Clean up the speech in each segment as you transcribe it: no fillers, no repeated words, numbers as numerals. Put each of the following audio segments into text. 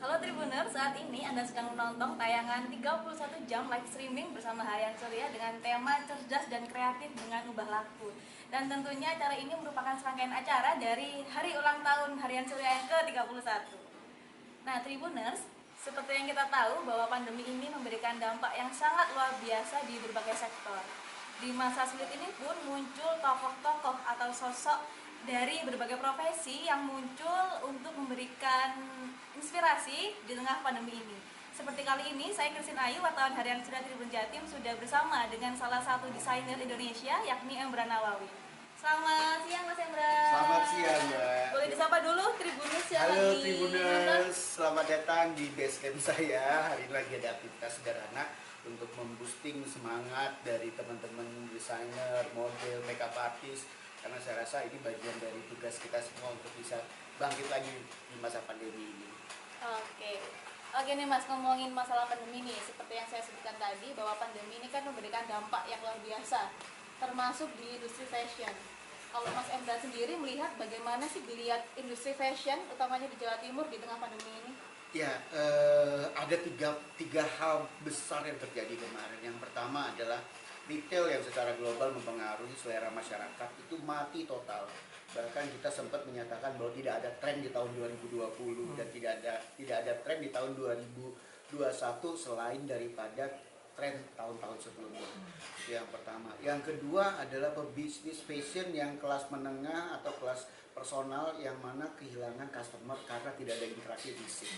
Halo Tribuner, saat ini Anda sedang menonton tayangan 31 jam live streaming bersama Harian Surya dengan tema cerdas dan kreatif dengan ubah laku. Dan tentunya acara ini merupakan serangkaian acara dari hari ulang tahun Harian Surya yang ke-31. Nah Tribuners, seperti yang kita tahu bahwa pandemi ini memberikan dampak yang sangat luar biasa di berbagai sektor. Di masa sulit ini pun muncul tokoh-tokoh atau sosok dari berbagai profesi yang muncul untuk memberikan inspirasi di tengah pandemi ini. Seperti kali ini, saya Christine Ayu, wartawan Harian Surya Tribun Jatim, sudah bersama dengan salah satu desainer Indonesia, yakni Embra Nawawi. Selamat siang Mas Embra. Selamat siang Mbak. Boleh disapa dulu Tribuners yang Halo lagi Tribuners, nonton? selamat datang di base camp saya. Hari ini lagi ada aktivitas sederhana untuk memboosting semangat dari teman-teman desainer, model, makeup artist. Karena saya rasa ini bagian dari tugas kita semua untuk bisa bangkit lagi di masa pandemi ini. Oke nih Mas, ngomongin masalah pandemi nih, seperti yang saya sebutkan tadi bahwa pandemi ini kan memberikan dampak yang luar biasa, termasuk di industri fashion. Kalau Mas Emda sendiri melihat bagaimana sih geliat industri fashion, utamanya di Jawa Timur di tengah pandemi ini? Ya, ada tiga hal besar yang terjadi kemarin. Yang pertama adalah retail yang secara global mempengaruhi selera masyarakat itu mati total. Bahkan kita sempat menyatakan bahwa tidak ada tren di tahun 2020 dan tidak ada tren di tahun 2021 selain daripada tren tahun-tahun sebelumnya. Yang pertama. Yang kedua adalah pebisnis fashion yang kelas menengah atau kelas personal yang mana kehilangan customer karena tidak ada interaksi fisik.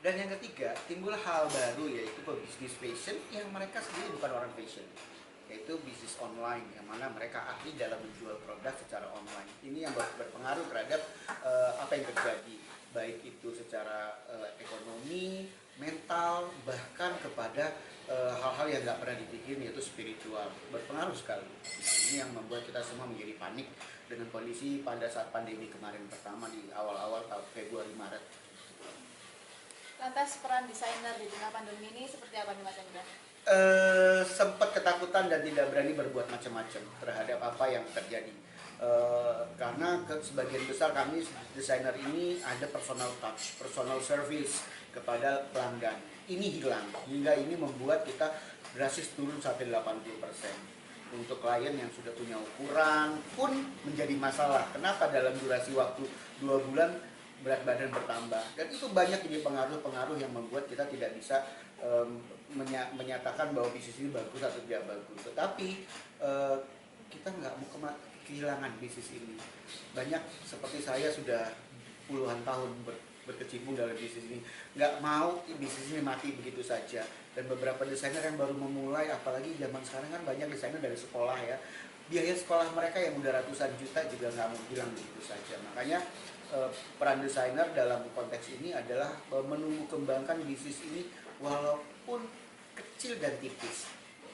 Dan yang ketiga, timbul hal baru yaitu pebisnis fashion yang mereka sendiri bukan orang fashion, yaitu bisnis online yang mana mereka ahli dalam menjual produk secara online. Ini yang berpengaruh terhadap apa yang terjadi, baik itu secara ekonomi, mental, bahkan kepada hal-hal yang nggak pernah dipikirin yaitu spiritual. Berpengaruh sekali. Nah, ini yang membuat kita semua menjadi panik dengan kondisi pada saat pandemi kemarin pertama di awal-awal tahun Februari Maret. Lantas peran desainer di tengah pandemi ini seperti apa nih Mas Emda? Sempat ketakutan dan tidak berani berbuat macam-macam terhadap apa yang terjadi. Karena sebagian besar kami desainer ini ada personal touch, personal service kepada pelanggan. Ini hilang, hingga ini membuat kita drastis turun sampai 80%. Untuk klien yang sudah punya ukuran pun menjadi masalah. Kenapa dalam durasi waktu 2 bulan berat badan bertambah? Dan itu banyak jadi pengaruh-pengaruh yang membuat kita tidak bisa menyatakan bahwa bisnis ini bagus atau tidak bagus. Tetapi kita nggak mau kehilangan bisnis ini. Banyak seperti saya sudah puluhan tahun berkecimpung dalam bisnis ini, nggak mau bisnis ini mati begitu saja. Dan beberapa desainer yang baru memulai, apalagi zaman sekarang kan banyak desainer dari sekolah ya, biaya sekolah mereka yang udah ratusan juta juga nggak mau hilang begitu saja. Makanya peran desainer dalam konteks ini adalah menumbuh kembangkan bisnis ini walaupun kecil dan tipis.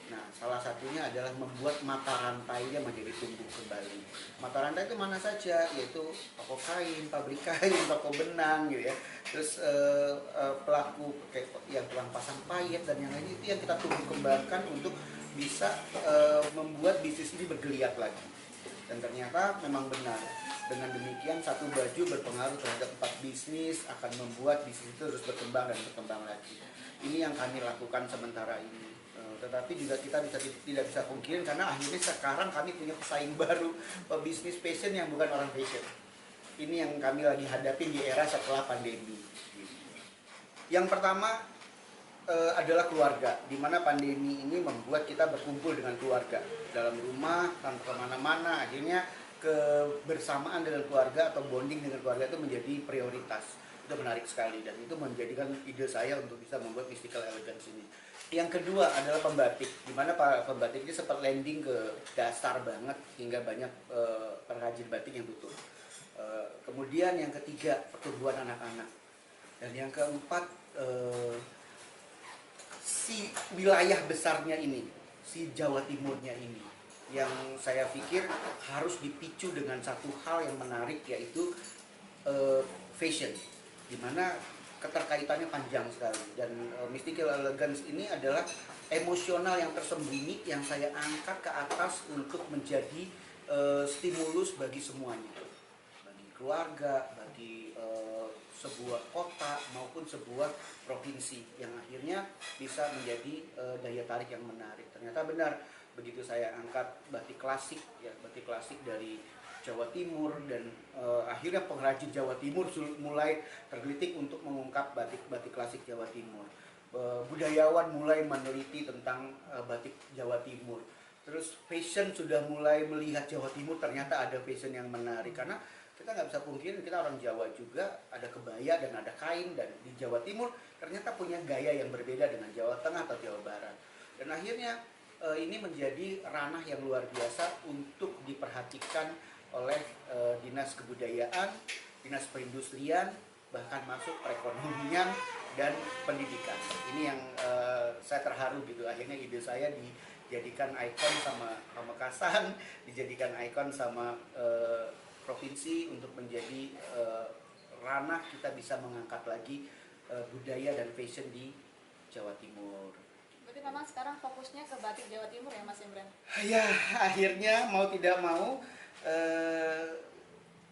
Nah, salah satunya adalah membuat mata rantainya menjadi tumbuh kembali. Mata rantai itu mana saja, yaitu toko kain, pabrik kain, toko benang, gitu ya. Terus pelaku kayak yang tukang pasang payet dan yang lain itu yang kita tumbuh kembangkan untuk bisa membuat bisnis ini bergeliat lagi. Dan ternyata memang benar. Dengan demikian satu baju berpengaruh terhadap 4 bisnis, akan membuat bisnis itu terus berkembang dan berkembang lagi. Ini yang kami lakukan sementara ini. Tetapi juga kita tidak bisa pungkirin karena akhirnya sekarang kami punya pesaing baru, pebisnis fashion yang bukan orang fashion. Ini yang kami lagi hadapi di era setelah pandemi. Yang pertama adalah keluarga, di mana pandemi ini membuat kita berkumpul dengan keluarga dalam rumah tanpa kemana-mana. Akhirnya kebersamaan dengan keluarga atau bonding dengan keluarga itu menjadi prioritas. Itu menarik sekali dan itu menjadikan ide saya untuk bisa membuat Mystical Elegance ini. Yang kedua adalah pembatik, di mana pembatik ini sempat landing ke dasar banget hingga banyak perajin batik yang tutup. Kemudian yang ketiga pertumbuhan anak-anak, dan yang keempat si wilayah besarnya ini, si Jawa Timurnya ini, yang saya pikir harus dipicu dengan satu hal yang menarik yaitu fashion, di mana keterkaitannya panjang sekali. Dan Mystical Elegance ini adalah emosional yang tersembunyi yang saya angkat ke atas untuk menjadi stimulus bagi semuanya, bagi keluarga, bagi sebuah kota maupun sebuah provinsi yang akhirnya bisa menjadi daya tarik yang menarik. Ternyata benar begitu saya angkat batik klasik ya, batik klasik dari Jawa Timur dan akhirnya pengrajin Jawa Timur mulai tergelitik untuk mengungkap batik-batik klasik Jawa Timur. Budayawan mulai meneliti tentang batik Jawa Timur. Terus fashion sudah mulai melihat Jawa Timur, ternyata ada fashion yang menarik karena kita nggak bisa pungkiri kita orang Jawa juga, ada kebaya dan ada kain, dan di Jawa Timur ternyata punya gaya yang berbeda dengan Jawa Tengah atau Jawa Barat. Dan akhirnya ini menjadi ranah yang luar biasa untuk diperhatikan oleh dinas kebudayaan, dinas perindustrian, bahkan masuk perekonomian dan pendidikan. Ini yang saya terharu gitu, akhirnya ide saya dijadikan ikon sama Pamekasan, dijadikan ikon sama provinsi untuk menjadi ranah kita bisa mengangkat lagi budaya dan fashion di Jawa Timur. Berarti memang sekarang fokusnya ke batik Jawa Timur ya Mas Imran? Ya, akhirnya mau tidak mau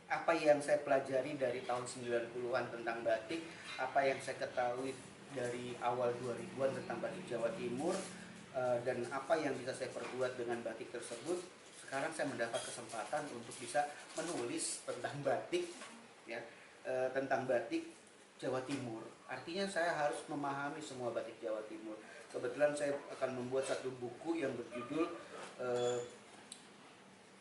apa yang saya pelajari dari tahun 90-an tentang batik, apa yang saya ketahui dari awal 2000-an tentang batik Jawa Timur, dan apa yang bisa saya perbuat dengan batik tersebut, sekarang saya mendapat kesempatan untuk bisa menulis tentang batik ya, tentang batik Jawa Timur. Artinya saya harus memahami semua batik Jawa Timur. Kebetulan saya akan membuat satu buku yang berjudul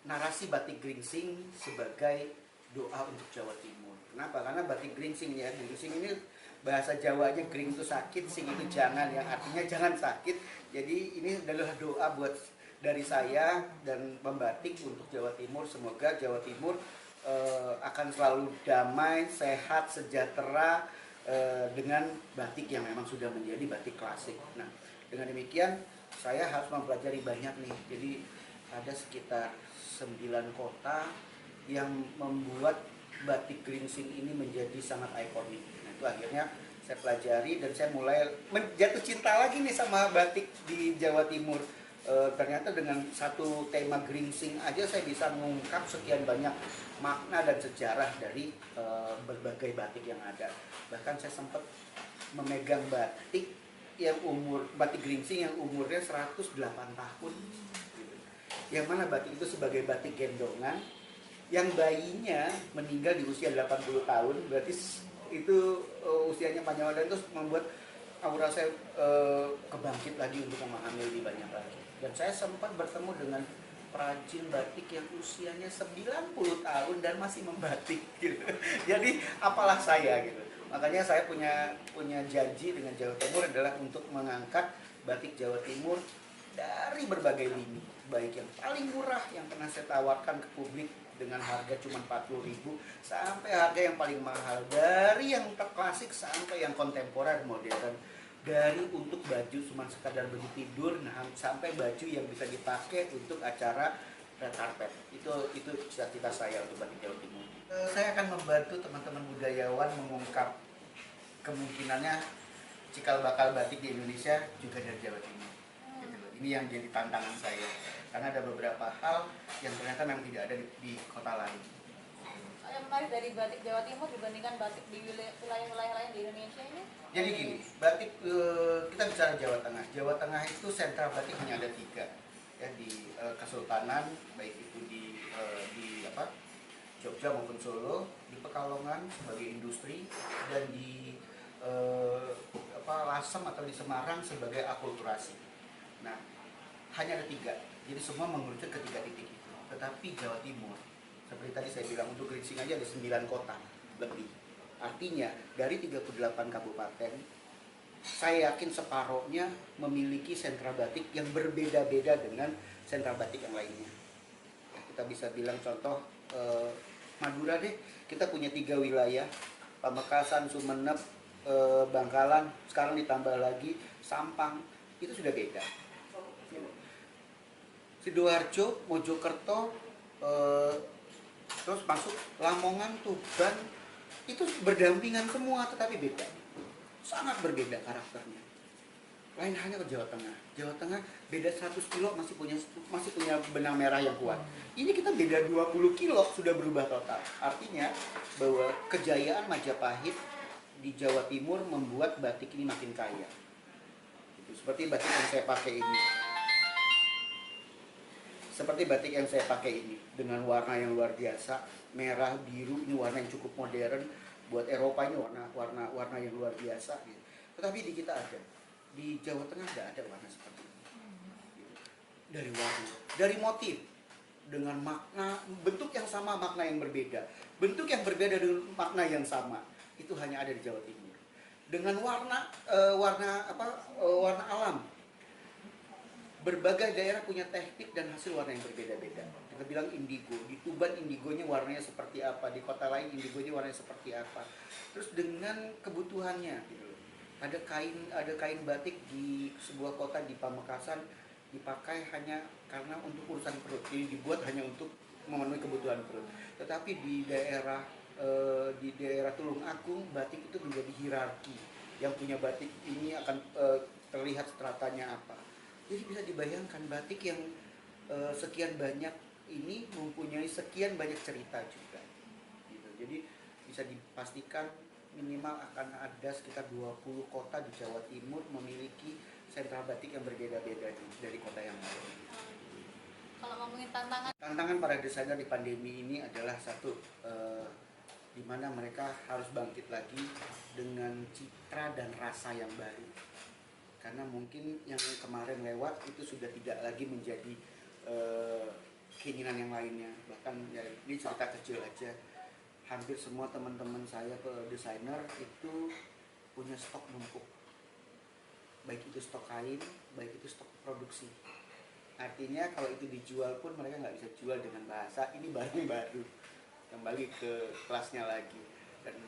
Narasi Batik Gringsing sebagai Doa untuk Jawa Timur. Kenapa? Karena batik gringsing ya, gringsing ini bahasa Jawanya gring itu sakit, sing itu jangan, yang artinya jangan sakit. Jadi ini adalah doa buat dari saya dan membatik untuk Jawa Timur. Semoga Jawa Timur akan selalu damai, sehat, sejahtera dengan batik yang memang sudah menjadi batik klasik. Nah, dengan demikian saya harus mempelajari banyak nih. Jadi ada sekitar 9 kota yang membuat batik gringsing ini menjadi sangat ikonik. Nah, itu akhirnya saya pelajari dan saya mulai jatuh cinta lagi nih sama batik di Jawa Timur. Ternyata dengan satu tema gringsing aja saya bisa mengungkap sekian banyak makna dan sejarah dari berbagai batik yang ada. Bahkan saya sempat memegang batik batik gringsing yang umurnya 108 tahun. Yang mana batik itu sebagai batik gendongan, yang bayinya meninggal di usia 80 tahun, berarti itu usianya panjang, dan itu membuat aura saya kebangkit lagi untuk memahami lebih banyak lagi. Dan saya sempat bertemu dengan perajin batik yang usianya 90 tahun dan masih membatik gitu. Jadi apalah saya gitu. Makanya saya punya janji dengan Jawa Timur adalah untuk mengangkat batik Jawa Timur dari berbagai lini, baik yang paling murah yang pernah saya tawarkan ke publik dengan harga cuma 40.000 sampai harga yang paling mahal, dari yang terklasik sampai yang kontemporer modern, dari untuk baju cuma sekadar baju tidur, nah sampai baju yang bisa dipakai untuk acara red carpet. Itu cita-cita saya untuk batik Jawa Timur. Saya akan membantu teman-teman budayawan mengungkap kemungkinannya cikal bakal batik di Indonesia juga dari Jawa Timur. Ini yang jadi tantangan saya, karena ada beberapa hal yang ternyata memang tidak ada di kota lain. Yang menarik dari batik Jawa Timur dibandingkan batik di wilayah-wilayah lain di Indonesia ini? Jadi gini, batik kita bicara Jawa Tengah. Jawa Tengah itu sentra batik hanya ada 3 ya, di Kesultanan, baik itu di Jogja maupun Solo, di Pekalongan sebagai industri, dan di Lasem atau di Semarang sebagai akulturasi. Nah, hanya ada 3, jadi semua mengerucut ke 3 titik itu. Tetapi Jawa Timur, seperti tadi saya bilang, untuk gringsing aja ada 9 kota lebih. Artinya dari 38 kabupaten, saya yakin separohnya memiliki sentra batik yang berbeda-beda dengan sentra batik yang lainnya. Kita bisa bilang contoh Madura deh, kita punya 3 wilayah, Pamekasan, Sumeneb, Bangkalan, sekarang ditambah lagi Sampang, itu sudah beda. Sidoarjo, Mojokerto, terus masuk Lamongan, Tuban, itu berdampingan semua tetapi beda, sangat berbeda karakternya. Lain hanya ke Jawa Tengah. Jawa Tengah beda 100 kilo masih punya benang merah yang kuat. Ini kita beda 20 kilo sudah berubah total. Artinya bahwa kejayaan Majapahit di Jawa Timur membuat batik ini makin kaya. Gitu. Seperti batik yang saya pakai ini. Seperti batik yang saya pakai ini dengan warna yang luar biasa, merah, biru, ini warna yang cukup modern. Buat Eropa ini warna yang luar biasa. Gitu. Tetapi di kita ada, di Jawa Tengah nggak ada warna seperti ini. Gitu. Dari warna, dari motif, dengan makna, bentuk yang sama, makna yang berbeda. Bentuk yang berbeda dengan makna yang sama, itu hanya ada di Jawa Timur. Dengan warna alam. Berbagai daerah punya teknik dan hasil warna yang berbeda-beda. Kita bilang indigo, di Tuban indigonya warnanya seperti apa, di kota lain indigonya warnanya seperti apa. Terus dengan kebutuhannya gitu. Ada kain batik di sebuah kota di Pamekasan dipakai hanya karena untuk urusan perut. Jadi dibuat hanya untuk memenuhi kebutuhan perut. Tetapi di daerah Tulung Agung batik itu menjadi hierarki. Yang punya batik ini akan terlihat stratanya apa. Jadi bisa dibayangkan batik yang sekian banyak ini mempunyai sekian banyak cerita juga. Gitu. Jadi bisa dipastikan minimal akan ada sekitar 20 kota di Jawa Timur memiliki sentra batik yang berbeda-beda dari kota yang lain. Kalau ngomongin Tantangan para desainer di pandemi ini adalah satu, di mana mereka harus bangkit lagi dengan citra dan rasa yang baru. Karena mungkin yang kemarin lewat itu sudah tidak lagi menjadi keinginan yang lainnya. Bahkan ya, ini cerita kecil aja, hampir semua teman-teman saya desainer itu punya stok numpuk, baik itu stok kain, baik itu stok produksi. Artinya kalau itu dijual pun mereka nggak bisa jual dengan bahasa ini barang baru, kembali ke kelasnya lagi. Dan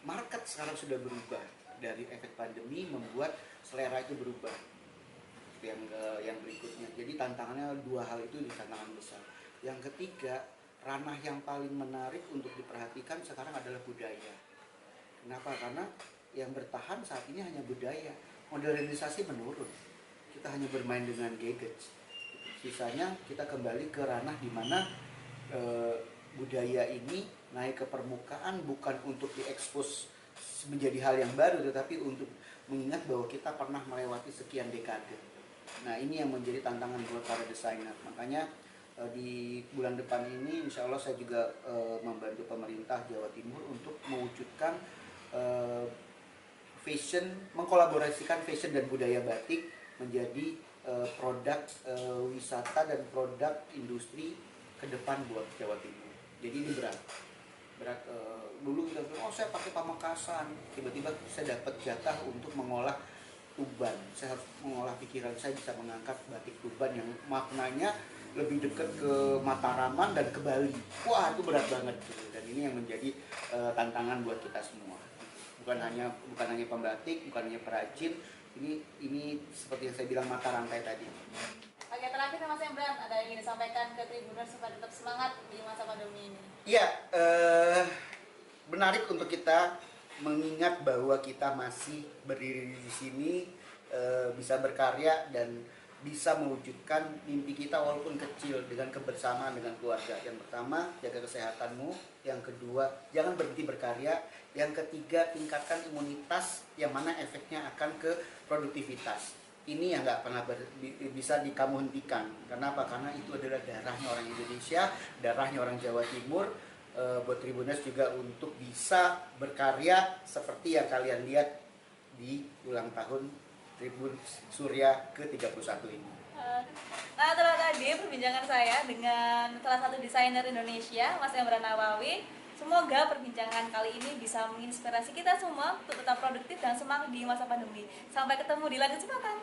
market sekarang sudah berubah, dari efek pandemi membuat selera itu berubah. Yang berikutnya, jadi tantangannya dua hal itu di tantangan besar. Yang ketiga, ranah yang paling menarik untuk diperhatikan sekarang adalah budaya. Kenapa? Karena yang bertahan saat ini hanya budaya. Modernisasi menurun, kita hanya bermain dengan gadgets. Sisanya kita kembali ke ranah di mana budaya ini naik ke permukaan bukan untuk diekspos menjadi hal yang baru, tetapi untuk mengingat bahwa kita pernah melewati sekian dekade. Nah, ini yang menjadi tantangan buat para desainer. Makanya di bulan depan ini insya Allah saya juga membantu pemerintah Jawa Timur untuk mewujudkan fashion, mengkolaborasikan fashion dan budaya batik menjadi produk wisata dan produk industri ke depan buat Jawa Timur. Jadi ini berat. Dulu kita bilang, oh saya pakai Pamekasan, tiba-tiba saya dapat jatah untuk mengolah Tuban. Saya harus mengolah pikiran saya bisa mengangkat batik Tuban yang maknanya lebih dekat ke Mataraman dan ke Bali. Wah, itu berat banget gitu. Dan ini yang menjadi tantangan buat kita semua. Bukan hanya pembatik, bukan hanya perajin. Ini seperti yang saya bilang mata rantai tadi. Oke, terakhir Mas Embran, ada yang ingin disampaikan ke Tribuners supaya tetap semangat di masa pandemi ini? Iya, menarik untuk kita mengingat bahwa kita masih berdiri di sini, bisa berkarya dan bisa mewujudkan mimpi kita walaupun kecil dengan kebersamaan dengan keluarga. Yang pertama, jaga kesehatanmu. Yang kedua, jangan berhenti berkarya. Yang ketiga, tingkatkan imunitas yang mana efeknya akan ke produktivitas. Ini yang nggak pernah bisa kamu hentikan. Kenapa? Karena itu adalah darahnya orang Indonesia, darahnya orang Jawa Timur. Buat Tribuners juga untuk bisa berkarya seperti yang kalian lihat di ulang tahun Tribun Surya ke-31 ini. Nah, itulah tadi perbincangan saya dengan salah satu desainer Indonesia, Mas Embran Nawawi. Semoga perbincangan kali ini bisa menginspirasi kita semua untuk tetap produktif dan semangat di masa pandemi. Sampai ketemu di lain kesempatan.